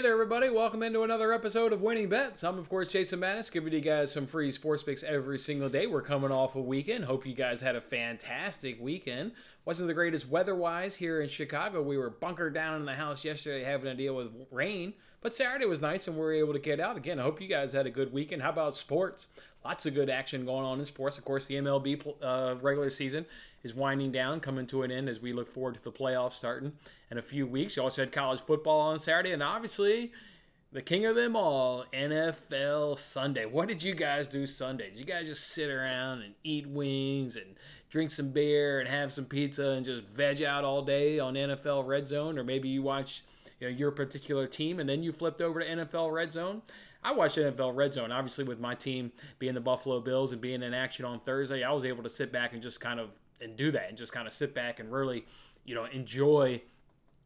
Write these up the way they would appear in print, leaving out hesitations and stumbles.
Hey there, everybody. Welcome into another episode of Winning Bets. I'm, of course, Jason Mattis, giving you guys some free sports picks every single day. We're coming off a weekend. Hope you guys had a fantastic weekend. Wasn't the greatest weather-wise here in Chicago. We were bunkered down in the house yesterday having to deal with rain, but Saturday was nice and we were able to get out. Again, I hope you guys had a good weekend. How about sports? Lots of good action going on in sports. Of course, the MLB regular season is winding down, coming to an end as we look forward to the playoffs starting in a few weeks. You also had college football on Saturday, and obviously, the king of them all, NFL Sunday. What did you guys do Sunday? Did you guys just sit around and eat wings and drink some beer and have some pizza and just veg out all day on NFL Red Zone? Or maybe you watch your particular team and then you flipped over to NFL Red Zone? I watched NFL Red Zone. Obviously, with my team being the Buffalo Bills and being in action on Thursday, I was able to sit back and just kind of do that and just kind of sit back and really, enjoy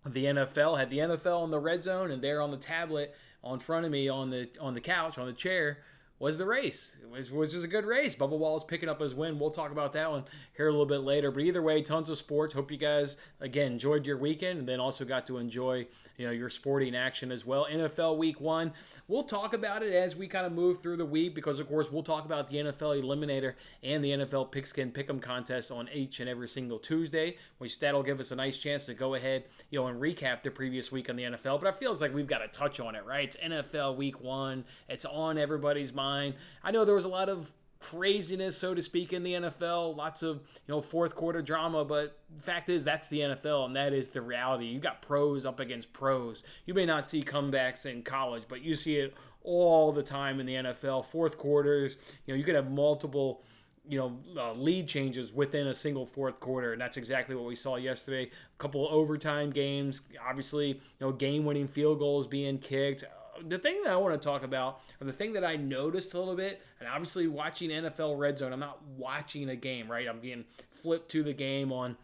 the NFL. Had the NFL in the Red Zone, and there on the tablet in front of me on the couch, on the chair, was the race. It was just a good race. Bubba Wallace picking up his win. We'll talk about that one here a little bit later. But either way, tons of sports. Hope you guys, again, enjoyed your weekend and then also got to enjoy your sporting action as well. NFL Week 1. We'll talk about it as we kind of move through the week because, of course, we'll talk about the NFL Eliminator and the NFL Pigskin Pick'em contest on each and every single Tuesday, which that'll give us a nice chance to go ahead and recap the previous week on the NFL. But it feels like we've got to touch on it, right? It's NFL Week 1. It's on everybody's mind. I know there was a lot of craziness, so to speak, in the NFL, lots of fourth quarter drama, but the fact is that's the NFL, and that is the reality. You got pros up against pros. You may not see comebacks in college, but you see it all the time in the NFL. Fourth quarters, you could have multiple lead changes within a single fourth quarter, and that's exactly what we saw yesterday. A couple of overtime games, obviously, game-winning field goals being kicked. The thing that I want to talk about, or the thing that I noticed a little bit, and obviously watching NFL Red Zone, I'm not watching a game, right? I'm getting flipped to the game on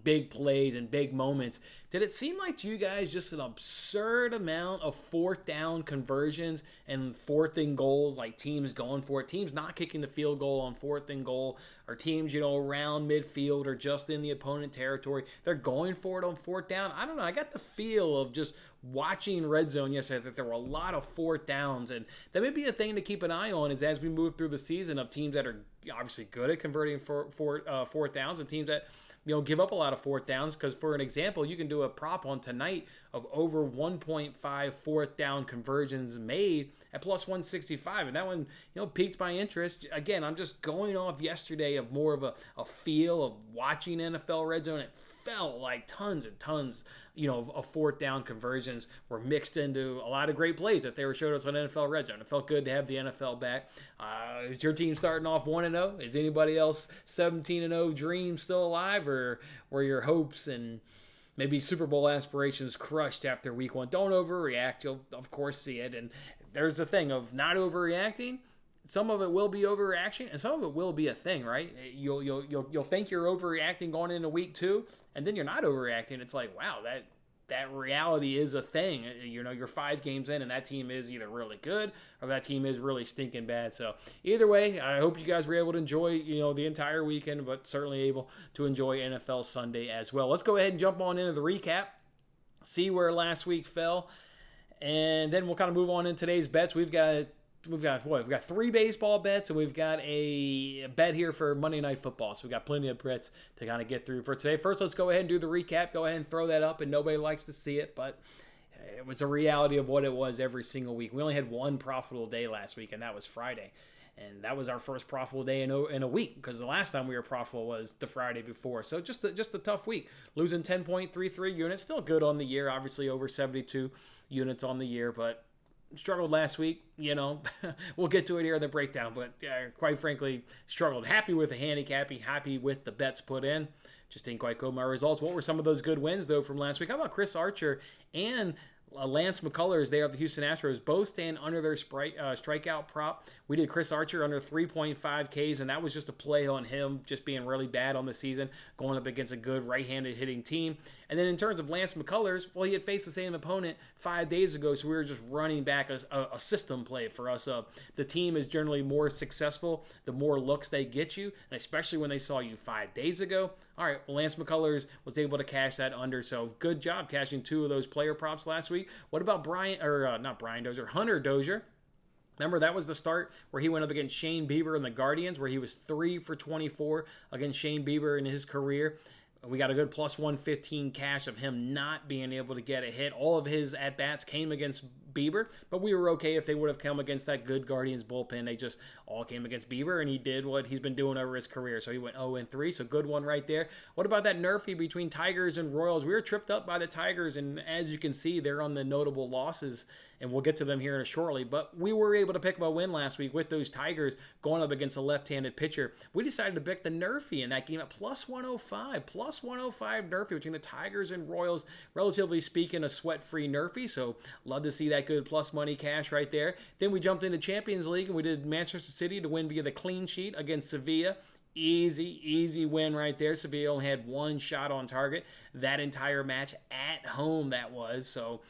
big plays and big moments. Did it seem like to you guys just an absurd amount of fourth down conversions and fourth and goals, like teams going for it, teams not kicking the field goal on fourth and goal, or teams, around midfield or just in the opponent territory, they're going for it on fourth down? I don't know. I got the feel of just watching Red Zone yesterday that there were a lot of fourth downs, and that may be a thing to keep an eye on as we move through the season of teams that are obviously good at converting fourth downs and teams that give up a lot of fourth downs. Because for an example, you can do a prop on tonight of over 1.5 fourth down conversions made at plus 165, and that one piqued my interest. Again, I'm just going off yesterday of more of a feel of watching NFL Red Zone. It felt like tons and tons of fourth down conversions were mixed into a lot of great plays that they were showing us on NFL Red Zone. It felt good to have the NFL back. Is your team starting off 1-0? Is anybody else 17-0 dream still alive, or were your hopes and maybe Super Bowl aspirations crushed after week 1? Don't overreact. You'll, of course, see it. And there's the thing of not overreacting. Some of it will be overreaction, and some of it will be a thing, right? You'll think you're overreacting going into week 2, and then you're not overreacting. It's like, wow, that reality is a thing. You're 5 games in, and that team is either really good or that team is really stinking bad. So either way, I hope you guys were able to enjoy the entire weekend, but certainly able to enjoy NFL Sunday as well. Let's go ahead and jump on into the recap, see where last week fell, and then we'll kind of move on in today's bets. We've got 3 baseball bets, and we've got a bet here for Monday Night Football. So we've got plenty of bets to kind of get through for today. First, let's go ahead and do the recap. Go ahead and throw that up, and nobody likes to see it, but it was a reality of what it was every single week. We only had one profitable day last week, and that was Friday. And that was our first profitable day in a week, because the last time we were profitable was the Friday before. So just a tough week. Losing 10.33 units, still good on the year, obviously over 72 units on the year, but struggled last week. We'll get to it here in the breakdown, but quite frankly, struggled. Happy with the handicapping, happy with the bets put in. Just didn't quite go my results. What were some of those good wins, though, from last week? How about Chris Archer and Lance McCullers there of the Houston Astros, both staying under their strikeout prop. We did Chris Archer under 3.5 Ks, and that was just a play on him just being really bad on the season, going up against a good right-handed hitting team. And then in terms of Lance McCullers, well, he had faced the same opponent 5 days ago, so we were just running back a system play for us. The team is generally more successful the more looks they get you, and especially when they saw you 5 days ago. All right, well, Lance McCullers was able to cash that under, so good job cashing 2 of those player props last week. What about Hunter Dozier? Remember, that was the start where he went up against Shane Bieber and the Guardians, where he was 3 for 24 against Shane Bieber in his career. We got a good plus 115 cash of him not being able to get a hit. All of his at-bats came against Bieber, but we were okay if they would have come against that good Guardians bullpen. They just all came against Bieber, and he did what he's been doing over his career. So he went 0-3, so good one right there. What about that nerfy between Tigers and Royals? We were tripped up by the Tigers, and as you can see, they're on the notable losses, and we'll get to them here shortly. But we were able to pick up a win last week with those Tigers going up against a left-handed pitcher. We decided to pick the nerfy in that game at plus 105. Plus 105 nerfy between the Tigers and Royals. Relatively speaking, a sweat-free nerfy, so love to see that good plus money cash right there. Then we jumped into Champions League, and we did Manchester City to win via the clean sheet against Sevilla. Easy win right there. Sevilla only had 1 shot on target that entire match at home, that was. So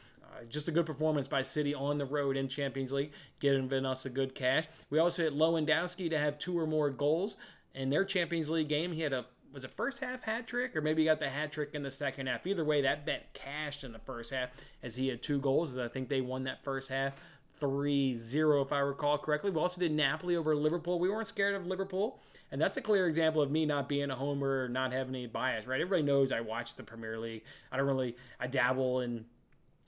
just a good performance by City on the road in Champions League, giving us a good cash. We also hit Lewandowski to have 2 or more goals in their Champions League game. He had was it first half hat trick, or maybe he got the hat trick in the second half? Either way, that bet cashed in the first half as he had 2 goals, as I think they won that first half 3-0 if I recall correctly. We also did Napoli over Liverpool. We weren't scared of Liverpool, and that's a clear example of me not being a homer or not having any bias, right? Everybody knows I watch the Premier League. I dabble in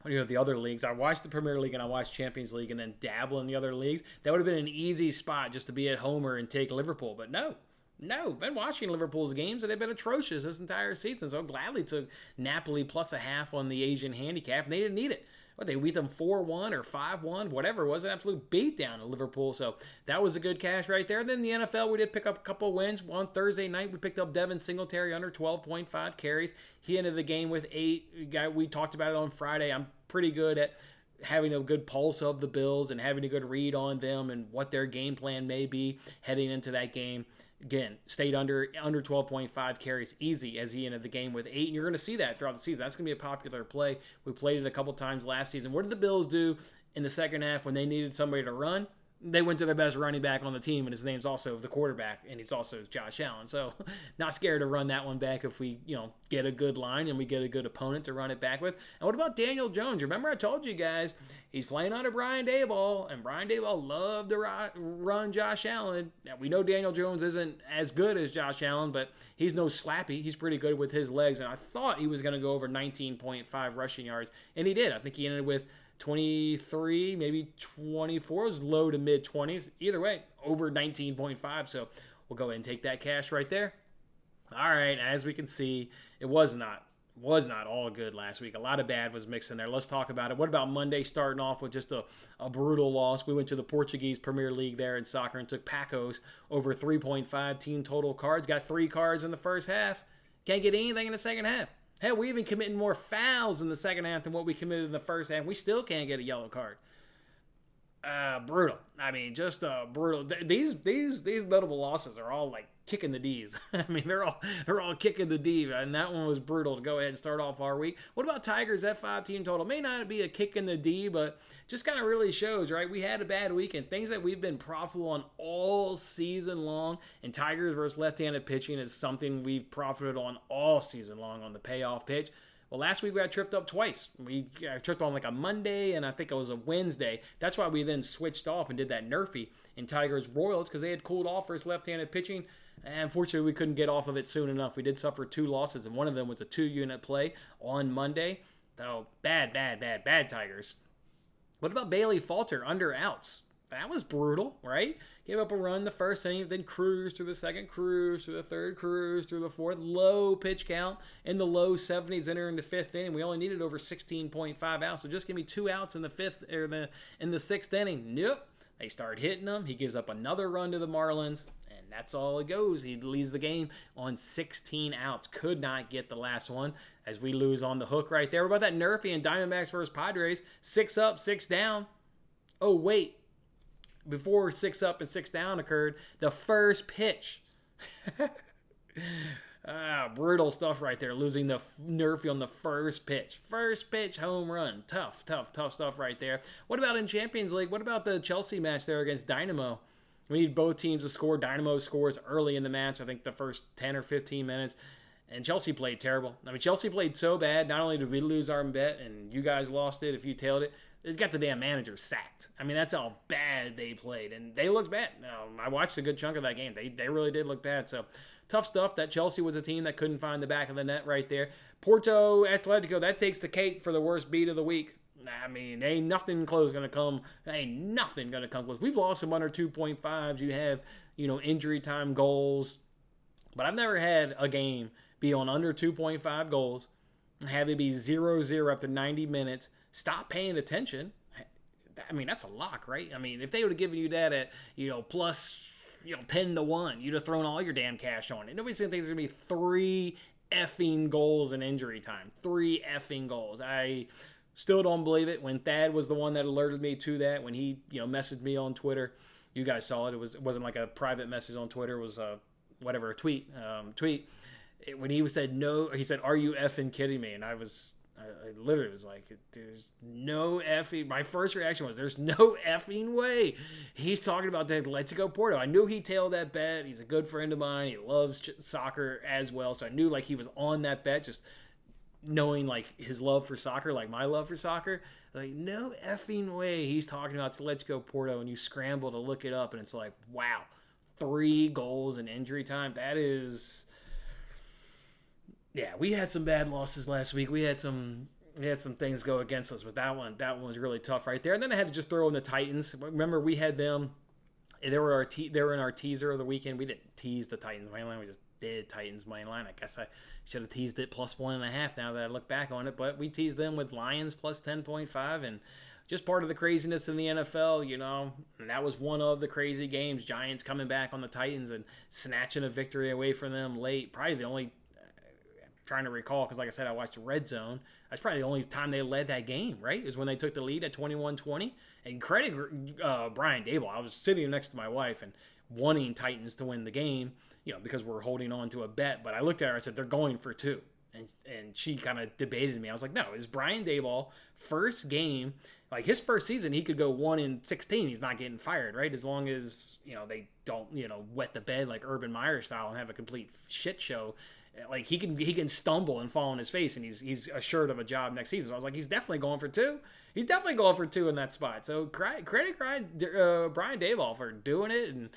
the other leagues. I watch the Premier League and I watch Champions League and then dabble in the other leagues. That would have been an easy spot just to be at homer and take Liverpool, but no, been watching Liverpool's games, and they've been atrocious this entire season, so I gladly took Napoli plus a half on the Asian handicap, and they didn't need it. But they beat them 4-1 or 5-1, whatever. It was an absolute beatdown of Liverpool, so that was a good cash right there. Then the NFL, we did pick up a couple wins. On Thursday night, we picked up Devin Singletary under 12.5 carries. He ended the game with 8. We talked about it on Friday. I'm pretty good at having a good pulse of the Bills and having a good read on them and what their game plan may be heading into that game. Again, stayed under 12.5 carries easy as he ended the game with 8. And you're going to see that throughout the season. That's going to be a popular play. We played it a couple times last season. What did the Bills do in the second half when they needed somebody to run? They went to their best running back on the team, and his name's also the quarterback, and he's also Josh Allen. So not scared to run that one back if we, get a good line and we get a good opponent to run it back with. And what about Daniel Jones? Remember I told you guys he's playing under Brian Daboll, and Brian Daboll loved to run Josh Allen. Now, we know Daniel Jones isn't as good as Josh Allen, but he's no slappy. He's pretty good with his legs, and I thought he was going to go over 19.5 rushing yards, and he did. I think he ended with 23, maybe 24. It was low to mid 20s. Either way, over 19.5. So we'll go ahead and take that cash right there. All right, as we can see, it was not all good last week. A lot of bad was mixed in there. Let's talk about it. What about Monday starting off with just a brutal loss? We went to the Portuguese Premier League there in soccer and took Pacos over 3.5 team total cards. Got 3 cards in the first half. Can't get anything in the second half. Hell, we even committing more fouls in the second half than what we committed in the first half. We still can't get a yellow card. Brutal. I mean, just brutal. These notable losses are all like kicking the D's. I mean, they're all kicking the D, and that one was brutal to go ahead and start off our week. What about Tigers F5 team total? May not be a kick in the D, but just kind of really shows, right? We had a bad weekend. Things that we've been profitable on all season long, and Tigers versus left-handed pitching is something we've profited on all season long on the payoff pitch. Well, last week we got tripped up twice. We got tripped on like a Monday, and I think it was a Wednesday. That's why we then switched off and did that nerfy in Tigers Royals, because they had cooled off versus left-handed pitching. And unfortunately, we couldn't get off of it soon enough. We did suffer 2 losses, and one of them was a 2-unit play on Monday. So bad Tigers. What about Bailey Falter under outs? That was brutal, right? Gave up a run the first inning, then cruised through the second, cruised through the third, cruised through the fourth. Low pitch count in the low 70s entering the 5th inning. We only needed over 16.5 outs, so just give me 2 outs in the 5th or in the 6th inning. Nope. They start hitting them. He gives up another run to the Marlins, and that's all it goes. He leads the game on 16 outs. Could not get the last one as we lose on the hook right there. What about that nerfy and Diamondbacks versus Padres? 6 up, 6 down. Oh, wait. Before 6 up and 6 down occurred, the first pitch. Brutal stuff right there. Losing the nerf on the first pitch. First pitch home run. Tough stuff right there. What about in Champions League? What about the Chelsea match there against Dynamo? We need both teams to score. Dynamo scores early in the match, I think the first 10 or 15 minutes. And Chelsea played terrible. I mean, Chelsea played so bad. Not only did we lose our bet, and you guys lost it if you tailed it, it got the damn manager sacked. I mean, that's how bad they played. And they looked bad. I watched a good chunk of that game. They really did look bad. So, tough stuff. That Chelsea was a team that couldn't find the back of the net right there. Porto, Atletico, that takes the cake for the worst beat of the week. I mean, ain't nothing close going to come. Ain't nothing going to come close. We've lost some under 2.5s. You have, injury time goals. But I've never had a game be on under 2.5 goals, have it be 0-0 after 90 minutes, stop paying attention. I mean, that's a lock, right? I mean, if they would have given you that at, plus, 10-1, you'd have thrown all your damn cash on it. Nobody's going to think there's going to be 3 effing goals in injury time. 3 effing goals. I still don't believe it. When Thad was the one that alerted me to that, when he, messaged me on Twitter, you guys saw it. It wasn't like a private message on Twitter. It was a tweet. When he said no, he said, "Are you effing kidding me?" And I literally was like, "There's no effing." My first reaction was, "There's no effing way." He's talking about that Atletico Porto. I knew he tailed that bet. He's a good friend of mine. He loves soccer as well, so I knew like he was on that bet. Just knowing like his love for soccer, like my love for soccer, like no effing way he's talking about Atletico Porto. And you scramble to look it up, and it's like, wow, 3 goals in injury time. That is. Yeah, we had some bad losses last week. We had some things go against us, but that one was really tough right there. And then I had to just throw in the Titans. Remember, we had them. They were in our teaser of the weekend. We didn't tease the Titans money line. We just did Titans money line. I guess I should have teased it plus 1.5 now that I look back on it. But we teased them with Lions plus 10.5 and just part of the craziness in the NFL, And that was one of the crazy games. Giants coming back on the Titans and snatching a victory away from them late. Probably the only. Trying to recall, because like I said, I watched Red Zone. That's probably the only time they led that game, right? Is when they took the lead at 21-20. And credit Brian Daboll. I was sitting next to my wife and wanting Titans to win the game, because we're holding on to a bet. But I looked at her, I said, they're going for 2. And she kind of debated me. I was like, no, it's Brian Daboll, first game, like his first season, he could go 1-16. He's not getting fired, right? As long as, they don't, wet the bed like Urban Meyer style and have a complete shit show. Like he can stumble and fall on his face, and he's assured of a job next season. So I was like, he's definitely going for 2. He's definitely going for 2 in that spot. So credit Brian Daboll for doing it and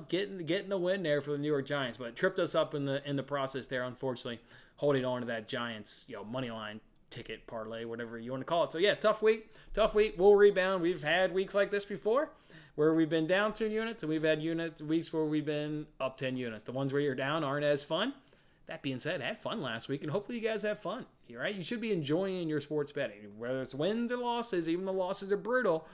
getting the win there for the New York Giants. But it tripped us up in the process there, unfortunately, holding on to that Giants money line ticket parlay, whatever you want to call it. So yeah, tough week. We'll rebound. We've had weeks like this before, where we've been down 2 units, and we've had weeks where we've been up 10 units. The ones where you're down aren't as fun. That being said, I had fun last week, and hopefully you guys have fun. Right? You should be enjoying your sports betting, whether it's wins or losses. Even the losses are brutal.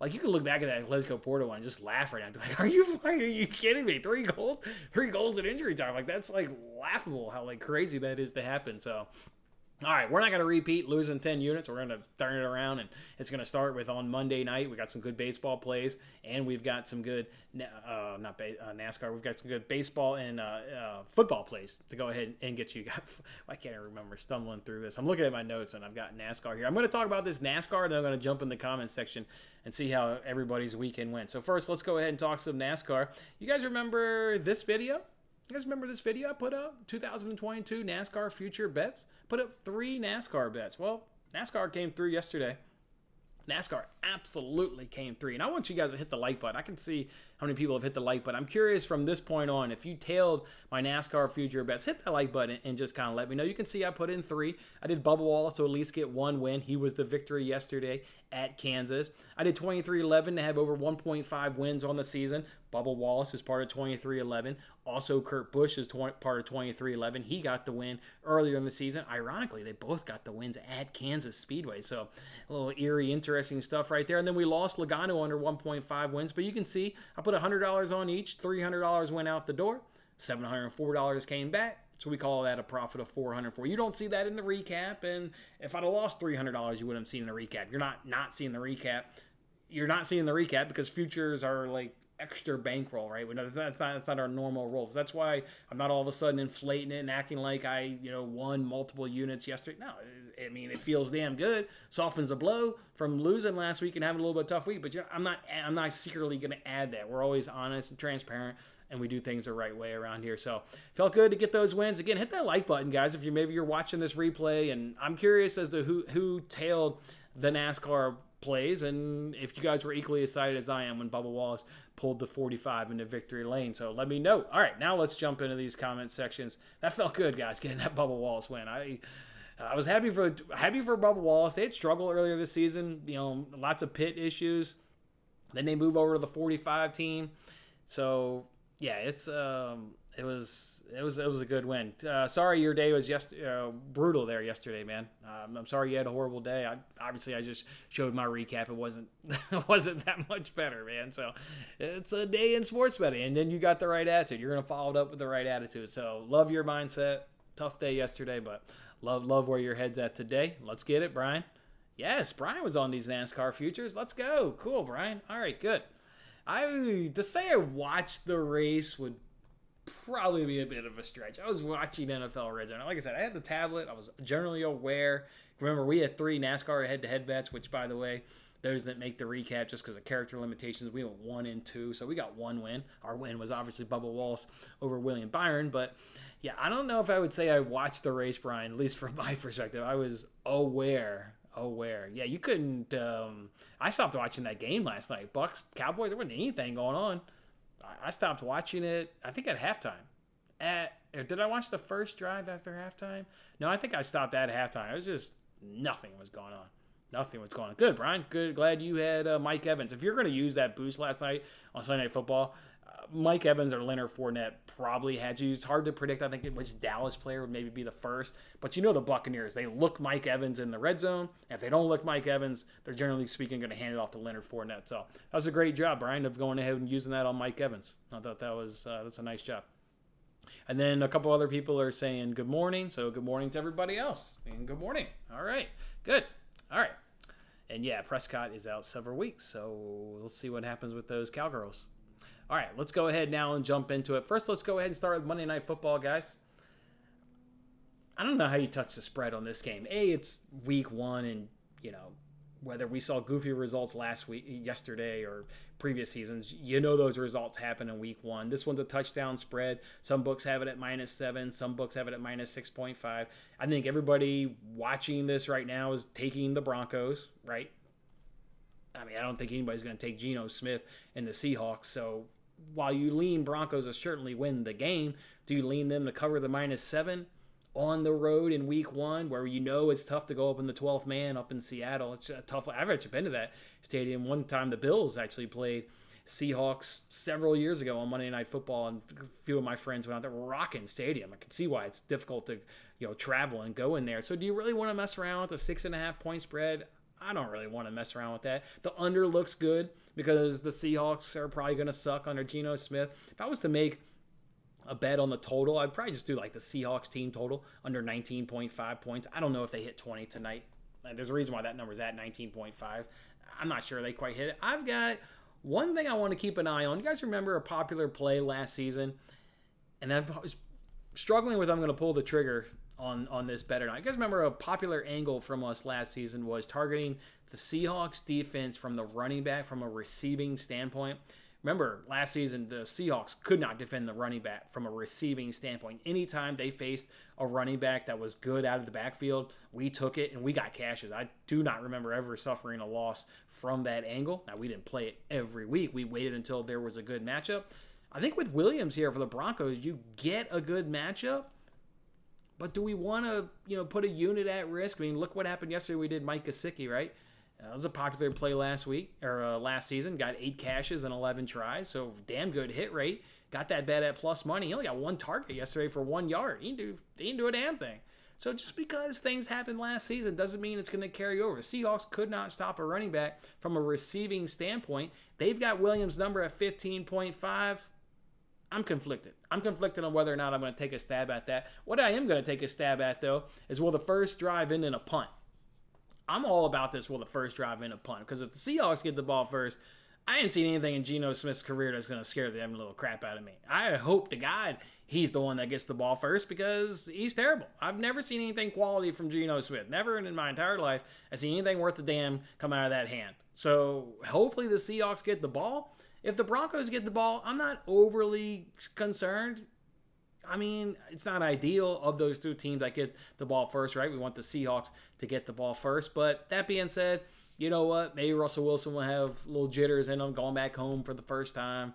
Like, you can look back at that Atletico Porto one and just laugh right now. Be like, are you kidding me? 3 goals at injury time. Like, that's like laughable how like crazy that is to happen. So, all right, we're not going to repeat losing 10 units. We're going to turn it around, and it's going to start with on Monday night. We got some good baseball plays, and we've got some good, NASCAR. We've got some good baseball and football plays to go ahead and get you guys. I can't remember stumbling through this. I'm looking at my notes, and I've got NASCAR here. I'm going to talk about this NASCAR, and then I'm going to jump in the comments section and see how everybody's weekend went. So first, let's go ahead and talk some NASCAR. You guys remember this video? You guys remember this video I put up? 2022 NASCAR future bets. Put up 3 NASCAR bets. Well, NASCAR came through yesterday. NASCAR absolutely came through. And I want you guys to hit the like button. I can see how many people have hit the like button. I'm curious from this point on, if you tailed my NASCAR future bets, hit that like button and just kind of let me know. You can see I put in 3. I did Bubba Wallace to at least get 1 win. He was the victory yesterday at Kansas. I did 23-11 to have over 1.5 wins on the season. Bubba Wallace is part of 23-11. Also, Kurt Busch is part of 23-11. He got the win earlier in the season. Ironically, they both got the wins at Kansas Speedway. So, a little eerie, interesting stuff right there. And then we lost Logano under 1.5 wins. But you can see I put $100 on each. $300 went out the door. $704 came back. So we call that a profit of $404. You don't see that in the recap. And if I'd have lost $300, you wouldn't have seen the recap. You're not seeing the recap. You're not seeing the recap because futures are like extra bankroll, right? That's not our normal roles. That's why I'm not all of a sudden inflating it and acting like I won multiple units yesterday. No, I mean, it feels damn good. Softens the blow from losing last week and having a little bit of a tough week. But I'm not secretly going to add that. We're always honest and transparent, and we do things the right way around here. So felt good to get those wins. Again, hit that like button, guys, if you're watching this replay. And I'm curious as to who tailed the NASCAR plays, and if you guys were equally excited as I am when Bubba Wallace pulled the 45 into victory lane. So let me know. All right, now let's jump into these comment sections. That felt good, guys, getting that Bubba Wallace win. I was happy for Bubba Wallace. They had struggled earlier this season, lots of pit issues. Then they move over to the 45 team. So yeah, it was a good win. Sorry your day was brutal there yesterday, man. I'm sorry you had a horrible day. I just showed my recap. It wasn't that much better, man. So it's a day in sports betting, and then you got the right attitude. You're gonna follow it up with the right attitude. So love your mindset. Tough day yesterday, but love where your head's at today. Let's get it, Brian. Yes, Brian was on these NASCAR futures. Let's go. Cool, Brian. All right, good. To say I watched the race would probably be a bit of a stretch. I was watching NFL Red Zone. Like I said, I had the tablet. I was generally aware. Remember, we had 3 NASCAR head-to-head bets, which, by the way, those didn't make the recap just because of character limitations. We went 1 and 2, so we got 1 win. Our win was obviously Bubba Wallace over William Byron, but yeah, I don't know if I would say I watched the race, Brian, at least from my perspective. I was aware. Yeah, you couldn't. I stopped watching that game last night. Bucks, Cowboys, there wasn't anything going on. I stopped watching it, I think at halftime. Did I watch the first drive after halftime? No, I think I stopped at halftime. It was just nothing was going on. Good, Brian. Good. Glad you had Mike Evans. If you're going to use that boost last night on Sunday Night Football, Mike Evans or Leonard Fournette probably had you. It's hard to predict. I think which Dallas player would maybe be the first. But the Buccaneers, they look Mike Evans in the red zone. If they don't look Mike Evans, they're generally speaking going to hand it off to Leonard Fournette. So that was a great job, Brian, of going ahead and using that on Mike Evans. I thought that's a nice job. And then a couple other people are saying good morning. So good morning to everybody else. And good morning. All right. Good. All right. And yeah, Prescott is out several weeks. So we'll see what happens with those Cowgirls. All right, let's go ahead now and jump into it. First, let's go ahead and start with Monday Night Football, guys. I don't know how you touch the spread on this game. It's week 1, and, whether we saw goofy results yesterday or previous seasons, those results happen in week 1. This one's a touchdown spread. Some books have it at -7. Some books have it at -6.5. I think everybody watching this right now is taking the Broncos, right? I mean, I don't think anybody's going to take Geno Smith and the Seahawks, so while you lean Broncos to certainly win the game, do you lean them to cover the -7 on the road in week 1 where it's tough to go up in the 12th man up in Seattle? It's a tough. I've actually been to that stadium. One time the Bills actually played Seahawks several years ago on Monday Night Football, and a few of my friends went out there. Rocking stadium. I can see why it's difficult to travel and go in there. So do you really want to mess around with a 6.5 point spread? I don't really want to mess around with that. The under looks good because the Seahawks are probably going to suck under Geno Smith. If I was to make a bet on the total, I'd probably just do like the Seahawks team total under 19.5 points. I don't know if they hit 20 tonight. There's a reason why that number's at 19.5. I'm not sure they quite hit it. I've got one thing I want to keep an eye on. You guys remember a popular play last season? And I was struggling with I'm going to pull the trigger on this bet or not. You guys remember a popular angle from us last season was targeting the Seahawks defense from the running back from a receiving standpoint. Remember, last season, the Seahawks could not defend the running back from a receiving standpoint. Anytime they faced a running back that was good out of the backfield, we took it and we got cashes. I do not remember ever suffering a loss from that angle. Now, we didn't play it every week. We waited until there was a good matchup. I think with Williams here for the Broncos, you get a good matchup. But do we want to, put a unit at risk? I mean, look what happened yesterday. We did Mike Gesicki, right? That was a popular play last season. Got 8 cashes and 11 tries, so damn good hit rate. Got that bet at plus money. He only got 1 target yesterday for 1 yard. He didn't do a damn thing. So just because things happened last season doesn't mean it's going to carry over. Seahawks could not stop a running back from a receiving standpoint. They've got Williams' number at 15.5. I'm conflicted. I'm conflicted on whether or not I'm going to take a stab at that. What I am going to take a stab at, though, is will the first drive end in a punt? I'm all about this, will the first drive end a punt? Because if the Seahawks get the ball first, I didn't see anything in Geno Smith's career that's going to scare the little crap out of me. I hope to God he's the one that gets the ball first because he's terrible. I've never seen anything quality from Geno Smith. Never in my entire life I've seen anything worth a damn come out of that hand. So hopefully the Seahawks get the ball. If the Broncos get the ball, I'm not overly concerned. I mean, it's not ideal of those two teams that get the ball first, right? We want the Seahawks to get the ball first. But that being said, you know what? Maybe Russell Wilson will have little jitters in him going back home for the first time.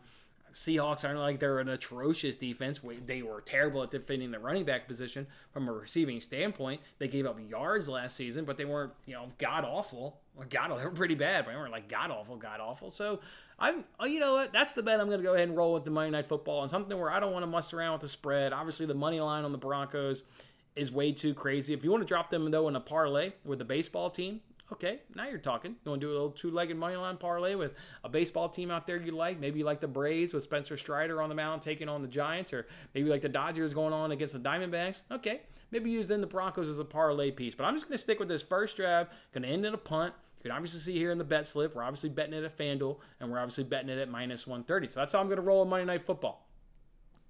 Seahawks aren't like they're an atrocious defense. They were terrible at defending the running back position from a receiving standpoint. They gave up yards last season, but they weren't, god-awful. They were pretty bad, but they weren't like god-awful. So, you know what? That's the bet I'm going to go ahead and roll with the Monday Night Football. And something where I don't want to mess around with the spread. Obviously, the money line on the Broncos is way too crazy. If you want to drop them, though, in a parlay with the baseball team, okay, now you're talking. You want to do a little two-legged money line parlay with a baseball team out there you like? Maybe you like the Braves with Spencer Strider on the mound taking on the Giants, or maybe like the Dodgers going on against the Diamondbacks. Okay, maybe use in the Broncos as a parlay piece. But I'm just going to stick with this first drive. Going to end in a punt. You can obviously see here in the bet slip, we're obviously betting it at FanDuel, and we're obviously betting it at minus 130. So that's how I'm going to roll on Monday Night Football.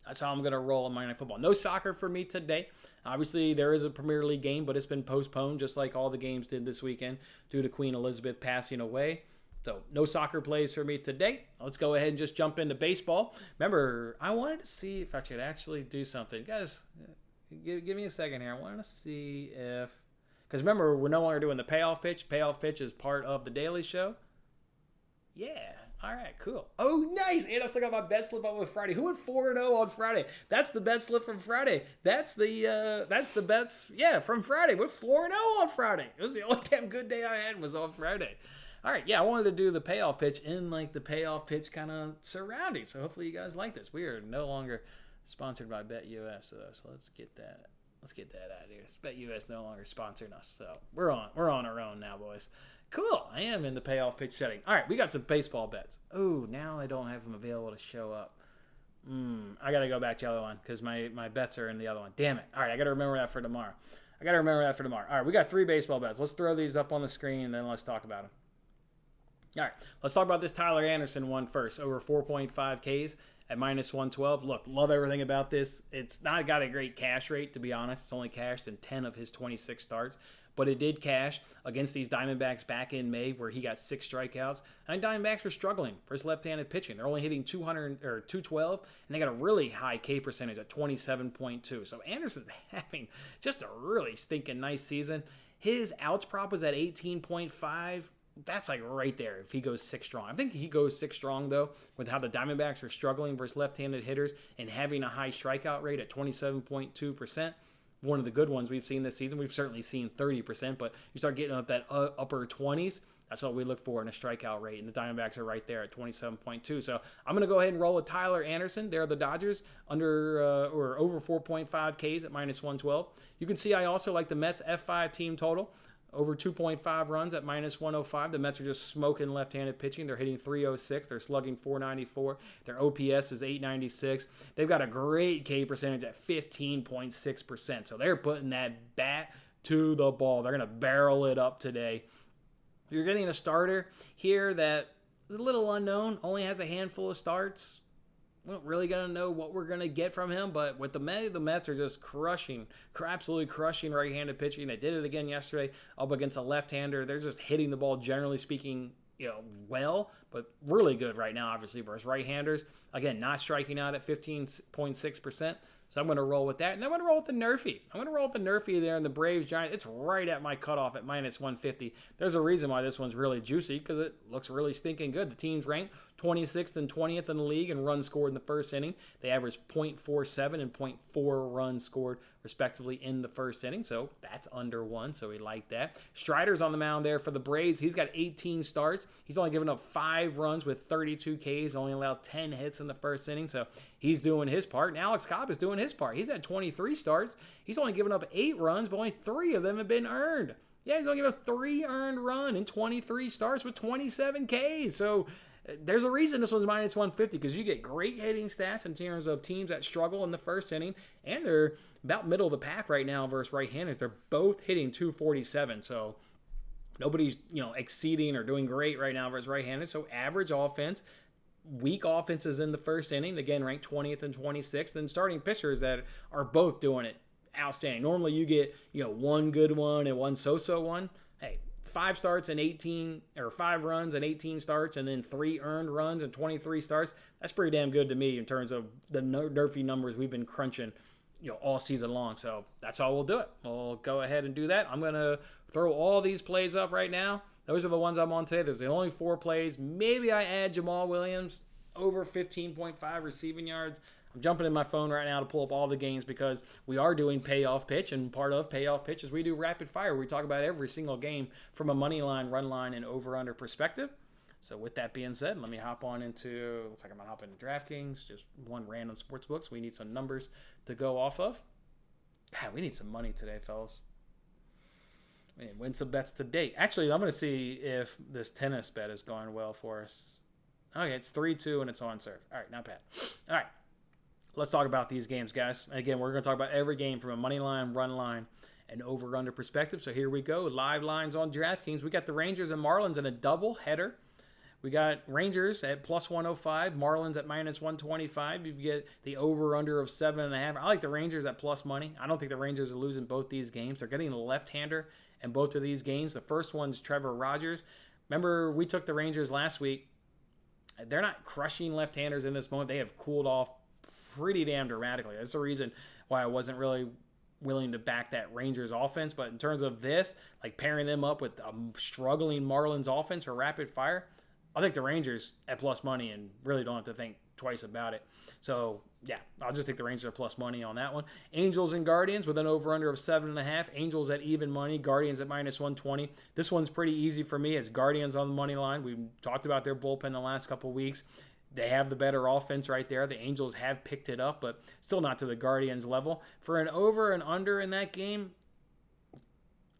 That's how I'm going to roll on Monday Night Football. No soccer for me today. Obviously, there is a Premier League game, but it's been postponed just like all the games did this weekend due to Queen Elizabeth passing away. So, no soccer plays for me today. Let's go ahead and just jump into baseball. Remember, I wanted to see if I could actually do something. Guys, give me a second here. I wanted to see if... Because remember, we're no longer doing the payoff pitch. Payoff pitch is part of the Daily Show. Yeah. All right, cool. Oh, nice. And I still got my bet slip up with Friday. Who went 4-0 on Friday? That's the bet slip from Friday. That's the bets, from Friday. We're 4-0 on Friday. It was the only damn good day I had was on Friday. All right, I wanted to do the payoff pitch in like the payoff pitch kind of surrounding. So hopefully you guys like this. We are no longer sponsored by BetUS, so let's get that. Let's get that out of here. BetUS no longer sponsoring us, so we're on our own now, boys. Cool. I am in the payoff pitch setting. All right, we got some baseball bets. Oh, now I don't have them available to show up. I got to go back to the other one because my bets are in the other one. Damn it. All right, I got to remember that for tomorrow. All right, we got 3 baseball bets. Let's throw these up on the screen, and then let's talk about them. All right, let's talk about this Tyler Anderson one first. Over 4.5 Ks at minus 112. Look, love everything about this. It's not got a great cash rate, to be honest. It's only cashed in 10 of his 26 starts. But it did cash against these Diamondbacks back in May where he got 6 strikeouts. And Diamondbacks were struggling for his left-handed pitching. They're only hitting 212, and they got a really high K percentage at 27.2. So Anderson's having just a really stinking nice season. His outs prop was at 18.5. That's like right there if he goes 6 strong. I think he goes 6 strong, though, with how the Diamondbacks are struggling versus left-handed hitters and having a high strikeout rate at 27.2%. One of the good ones we've seen this season. We've certainly seen 30%, but you start getting up that upper 20s. That's what we look for in a strikeout rate, and the Diamondbacks are right there at 27.2. So I'm going to go ahead and roll with Tyler Anderson. They're the Dodgers under or over 4.5 Ks at minus 112. You can see I also like the Mets F5 team total. Over 2.5 runs at minus 105. The Mets are just smoking left-handed pitching. They're hitting 306. They're slugging 494. Their OPS is 896. They've got a great K percentage at 15.6%. So they're putting that bat to the ball. They're going to barrel it up today. You're getting a starter here that is a little unknown. Only has a handful of starts. We're not really going to know what we're going to get from him, but with the Mets are just absolutely crushing right-handed pitching. They did it again yesterday up against a left-hander. They're just hitting the ball, generally speaking, well, but really good right now, obviously, versus right-handers. Again, not striking out at 15.6%. So I'm going to roll with that. And I'm going to roll with the Nerfy. I'm going to roll with the Nerfy there in the Braves Giants. It's right at my cutoff at minus 150. There's a reason why this one's really juicy because it looks really stinking good. The team's ranked 26th and 20th in the league in runs scored in the first inning. They averaged .47 and .4 runs scored, respectively, in the first inning. So that's under 1, so we like that. Strider's on the mound there for the Braves. He's got 18 starts. He's only given up 5 runs with 32 Ks, only allowed 10 hits in the first inning. So he's doing his part. And Alex Cobb is doing his part. He's had 23 starts. He's only given up 8 runs, but only 3 of them have been earned. Yeah, he's only given up 3 earned runs in 23 starts with 27 Ks. So there's a reason this one's minus 150 because you get great hitting stats in terms of teams that struggle in the first inning, and they're about middle of the pack right now versus right-handers. They're both hitting 247, so Nobody's, exceeding or doing great right now versus right-handed. So average offense, weak offenses in the first inning, again, ranked 20th and 26th, and starting pitchers that are both doing it outstanding. Normally you get, one good one and one so-so one. Hey, 5 starts and 18, or 5 runs and 18 starts, and then 3 earned runs and 23 starts. That's pretty damn good to me in terms of the nerfy numbers we've been crunching, all season long. So that's how we'll do it. We'll go ahead and do that. I'm going to throw all these plays up right now. Those are the ones I'm on today. There's only 4 plays. Maybe I add Jamal Williams over 15.5 receiving yards. I'm jumping in my phone right now to pull up all the games because we are doing payoff pitch, and part of payoff pitch is we do rapid fire. We talk about every single game from a money line, run line, and over-under perspective. So with that being said, let me hop on into, looks like I'm going to hop into DraftKings, just one random sports books. We need some numbers to go off of. God, we need some money today, fellas. We need to win some bets today. Actually, I'm going to see if this tennis bet is going well for us. Okay, it's 3-2 and it's on serve. All right, not bad. All right, let's talk about these games, guys. And again, we're going to talk about every game from a money line, run line, and over-under perspective. So here we go. Live lines on DraftKings. We got the Rangers and Marlins in a double header. We got Rangers at plus 105, Marlins at minus 125. You get the over-under of 7.5. I like the Rangers at plus money. I don't think the Rangers are losing both these games. They're getting a left-hander in both of these games. The first one's Trevor Rogers. Remember, we took the Rangers last week. They're not crushing left-handers in this moment. They have cooled off pretty damn dramatically. That's the reason why I wasn't really willing to back that Rangers offense. But in terms of this, like pairing them up with a struggling Marlins offense for rapid fire, I'll take the Rangers at plus money and really don't have to think twice about it. So, yeah, I'll just take the Rangers at plus money on that one. Angels and Guardians with an over-under of 7.5. Angels at even money. Guardians at minus 120. This one's pretty easy for me. It's Guardians on the money line. We've talked about their bullpen the last couple of weeks. They have the better offense right there. The Angels have picked it up, but still not to the Guardians level. For an over and under in that game,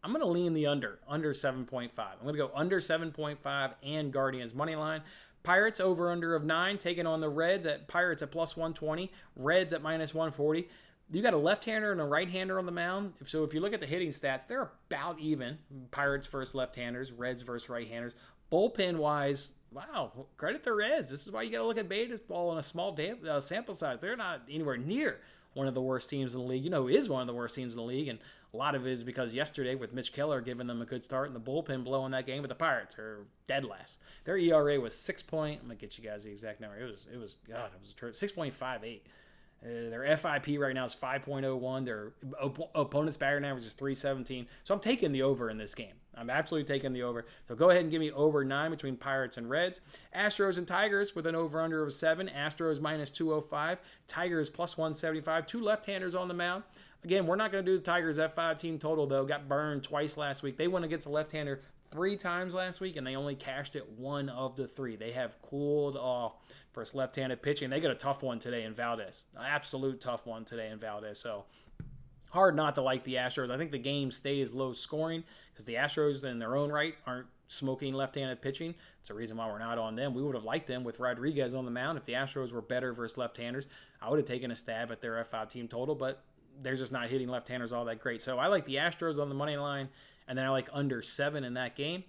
I'm going to lean the under 7.5. I'm going to go under 7.5 and Guardians money line. Pirates over under of 9, taking on the Reds at Pirates at plus 120, Reds at minus 140. You got a left-hander and a right-hander on the mound. So if you look at the hitting stats, they're about even. Pirates versus left-handers, Reds versus right-handers. Bullpen-wise, wow, credit the Reds. This is why you got to look at baseball in a small sample size. They're not anywhere near one of the worst teams in the league. Who is one of the worst teams in the league, and a lot of it is because yesterday with Mitch Keller giving them a good start and the bullpen blowing that game, but the Pirates are dead last. Their ERA was 6 point. I'm gonna get you guys the exact number. It was 6.58. Their FIP right now is 5.01. Their opponent's batting average is 317. So I'm taking the over in this game. I'm absolutely taking the over. So go ahead and give me over 9 between Pirates and Reds. Astros and Tigers with an over-under of 7. Astros minus 205. Tigers plus 175. 2 left-handers on the mound. Again, we're not going to do the Tigers F5 team total, though. Got burned twice last week. They went against a left-hander 3 times last week, and they only cashed it 1 of the 3. They have cooled off for left-handed pitching. They got a tough one today in Valdez. An absolute tough one today in Valdez. So hard not to like the Astros. I think the game stays low scoring because the Astros in their own right aren't smoking left-handed pitching. It's a reason why we're not on them. We would have liked them with Rodriguez on the mound. If the Astros were better versus left-handers, I would have taken a stab at their F5 team total, but they're just not hitting left-handers all that great. So I like the Astros on the money line, and then I like under 7 in that game.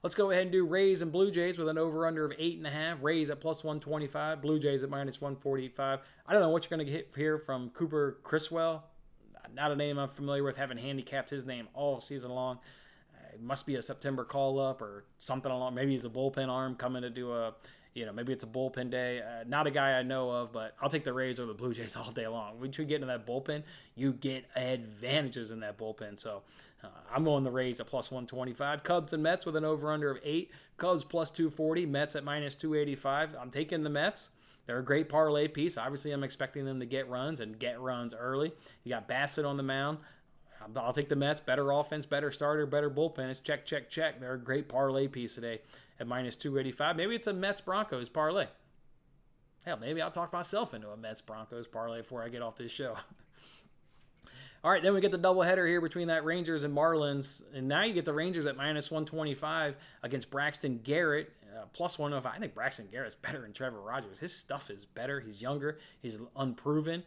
Let's go ahead and do Rays and Blue Jays with an over-under of 8.5. Rays at plus 125. Blue Jays at minus 145. I don't know what you're going to get here from Cooper Criswell. Not a name I'm familiar with. Haven't handicapped his name all season long. It must be a September call-up or something along. Maybe he's a bullpen arm coming to do a, maybe it's a bullpen day. Not a guy I know of, but I'll take the Rays over the Blue Jays all day long. Once you get into that bullpen, you get advantages in that bullpen. So I'm going the Rays at plus 125. Cubs and Mets with an over-under of 8. Cubs plus 240. Mets at minus 285. I'm taking the Mets. They're a great parlay piece. Obviously, I'm expecting them to get runs and get runs early. You got Bassett on the mound. I'll take the Mets. Better offense, better starter, better bullpen. It's check, check, check. They're a great parlay piece today at minus 285. Maybe it's a Mets-Broncos parlay. Hell, maybe I'll talk myself into a Mets-Broncos parlay before I get off this show. All right, then we get the doubleheader here between that Rangers and Marlins. And now you get the Rangers at minus 125 against Braxton Garrett, plus 105. I think Braxton Garrett's better than Trevor Rogers. His stuff is better. He's younger. He's unproven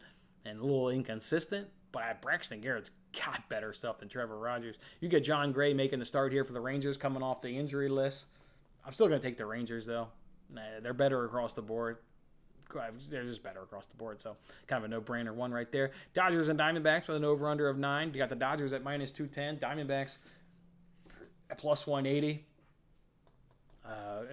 and a little inconsistent. but Braxton Garrett's got better stuff than Trevor Rogers. You get John Gray making the start here for the Rangers coming off the injury list. I'm still going to take the Rangers, though. They're better across the board. They're just better across the board, so kind of a no-brainer one right there. Dodgers and Diamondbacks with an over-under of 9. You got the Dodgers at minus 210. Diamondbacks at plus 180.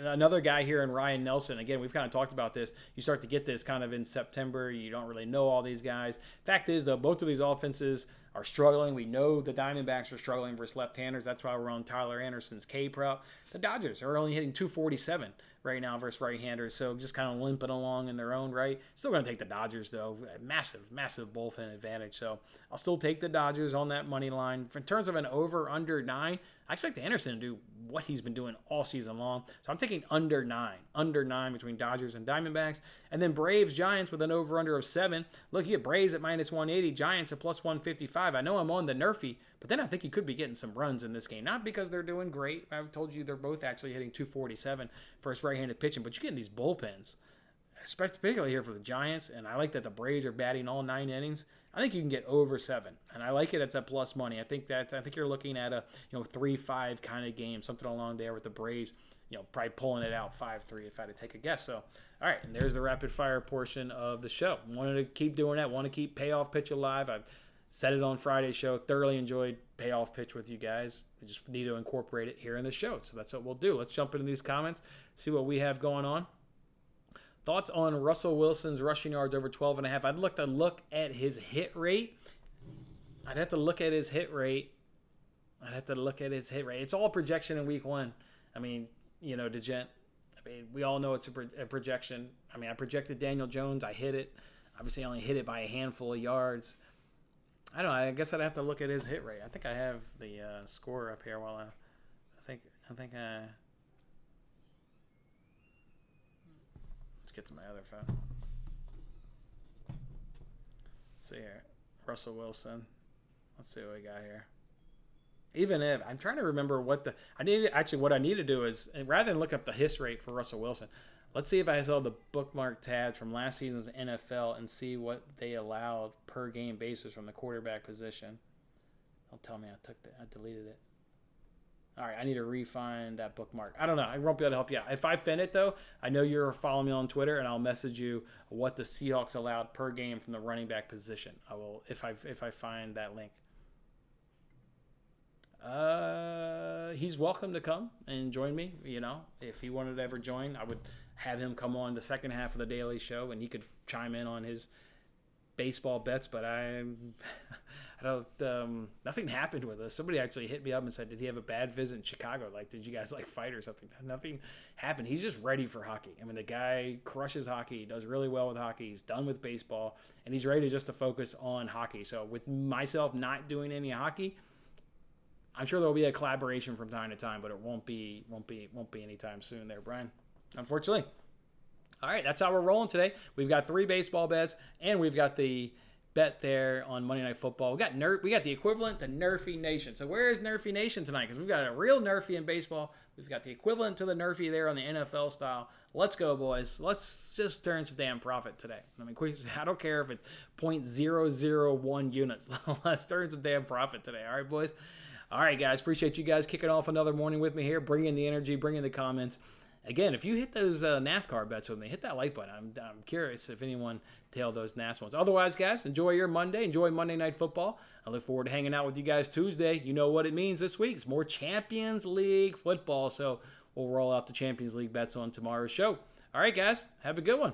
Another guy here in Ryan Nelson. Again, we've kind of talked about this. You start to get this kind of in September. You don't really know all these guys. Fact is, though, both of these offenses are struggling. We know the Diamondbacks are struggling versus left-handers. That's why we're on Tyler Anderson's K-prop. The Dodgers are only hitting 247 right now versus right-handers, so just kind of limping along in their own right. Still going to take the Dodgers, though. Massive bullpen advantage. So I'll still take the Dodgers on that money line. In terms of an over-under 9, I expect Anderson to do what he's been doing all season long. So I'm taking under 9. Under 9 between Dodgers and Diamondbacks. And then Braves-Giants with an over-under of 7. Look, you get Braves at minus 180, Giants at plus 155. I know I'm on the nerfy, but then I think you could be getting some runs in this game. Not because they're doing great. I've told you they're both actually hitting 247 versus right-handed pitching, but you're getting these bullpens, particularly here for the Giants, and I like that the Braves are batting all 9 innings. I think you can get over 7, and I like it. It's at plus money. I think you're looking at a 3-5 kind of game, something along there with the Braves, probably pulling it out 5-3 if I had to take a guess. So, all right, and there's the rapid fire portion of the show. Wanted to keep doing that. Want to keep payoff pitch alive. I've said it on Friday's show. Thoroughly enjoyed payoff pitch with you guys. I just need to incorporate it here in the show. So that's what we'll do. Let's jump into these comments, see what we have going on. Thoughts on Russell Wilson's rushing yards over 12.5. I'd look at his hit rate. I'd have to look at his hit rate. It's all projection in week 1. I mean, DeGent. I mean, we all know it's a projection. I mean, I projected Daniel Jones. I hit it. Obviously, I only hit it by a handful of yards. I don't know. I guess I'd have to look at his hit rate. I think I have the score up here while I think get to my other phone. Let's see here. Russell Wilson. Let's see what we got here. Even if I'm trying to remember what I need to do is, rather than look up the hit rate for Russell Wilson, let's see if I saw the bookmark tabs from last season's NFL and see what they allowed per game basis from the quarterback position. Don't tell me I deleted it. All right, I need to refine that bookmark. I don't know. I won't be able to help you out. If I find it, though, I know you're following me on Twitter, and I'll message you what the Seahawks allowed per game from the running back position. I will if I find that link. He's welcome to come and join me. If he wanted to ever join, I would have him come on the second half of the Daily Show, and he could chime in on his baseball bets. But I don't. Nothing happened with us. Somebody actually hit me up and said, "Did he have a bad visit in Chicago? Like, did you guys fight or something?" Nothing happened. He's just ready for hockey. I mean, the guy crushes hockey. He does really well with hockey. He's done with baseball, and he's ready just to focus on hockey. So with myself not doing any hockey, I'm sure there'll be a collaboration from time to time, but it won't be anytime soon there, Brian. Unfortunately. All right, that's how we're rolling today. We've got 3 baseball bets, and we've got the bet there on Monday Night Football. We got the equivalent to Nerfy Nation. So where is Nerfy Nation tonight? Because we've got a real Nerfy in baseball. We've got the equivalent to the Nerfy there on the NFL style. Let's go, boys. Let's just turn some damn profit today. I mean, I don't care if it's 0.001 units. Let's turn some damn profit today. All right, boys? All right, guys. Appreciate you guys kicking off another morning with me here, bringing the energy, bringing the comments. Again, if you hit those NASCAR bets with me, hit that like button. I'm curious if anyone tailed those NASCAR ones. Otherwise, guys, enjoy your Monday. Enjoy Monday Night Football. I look forward to hanging out with you guys Tuesday. You know what it means this week. It's more Champions League football. So we'll roll out the Champions League bets on tomorrow's show. All right, guys. Have a good one.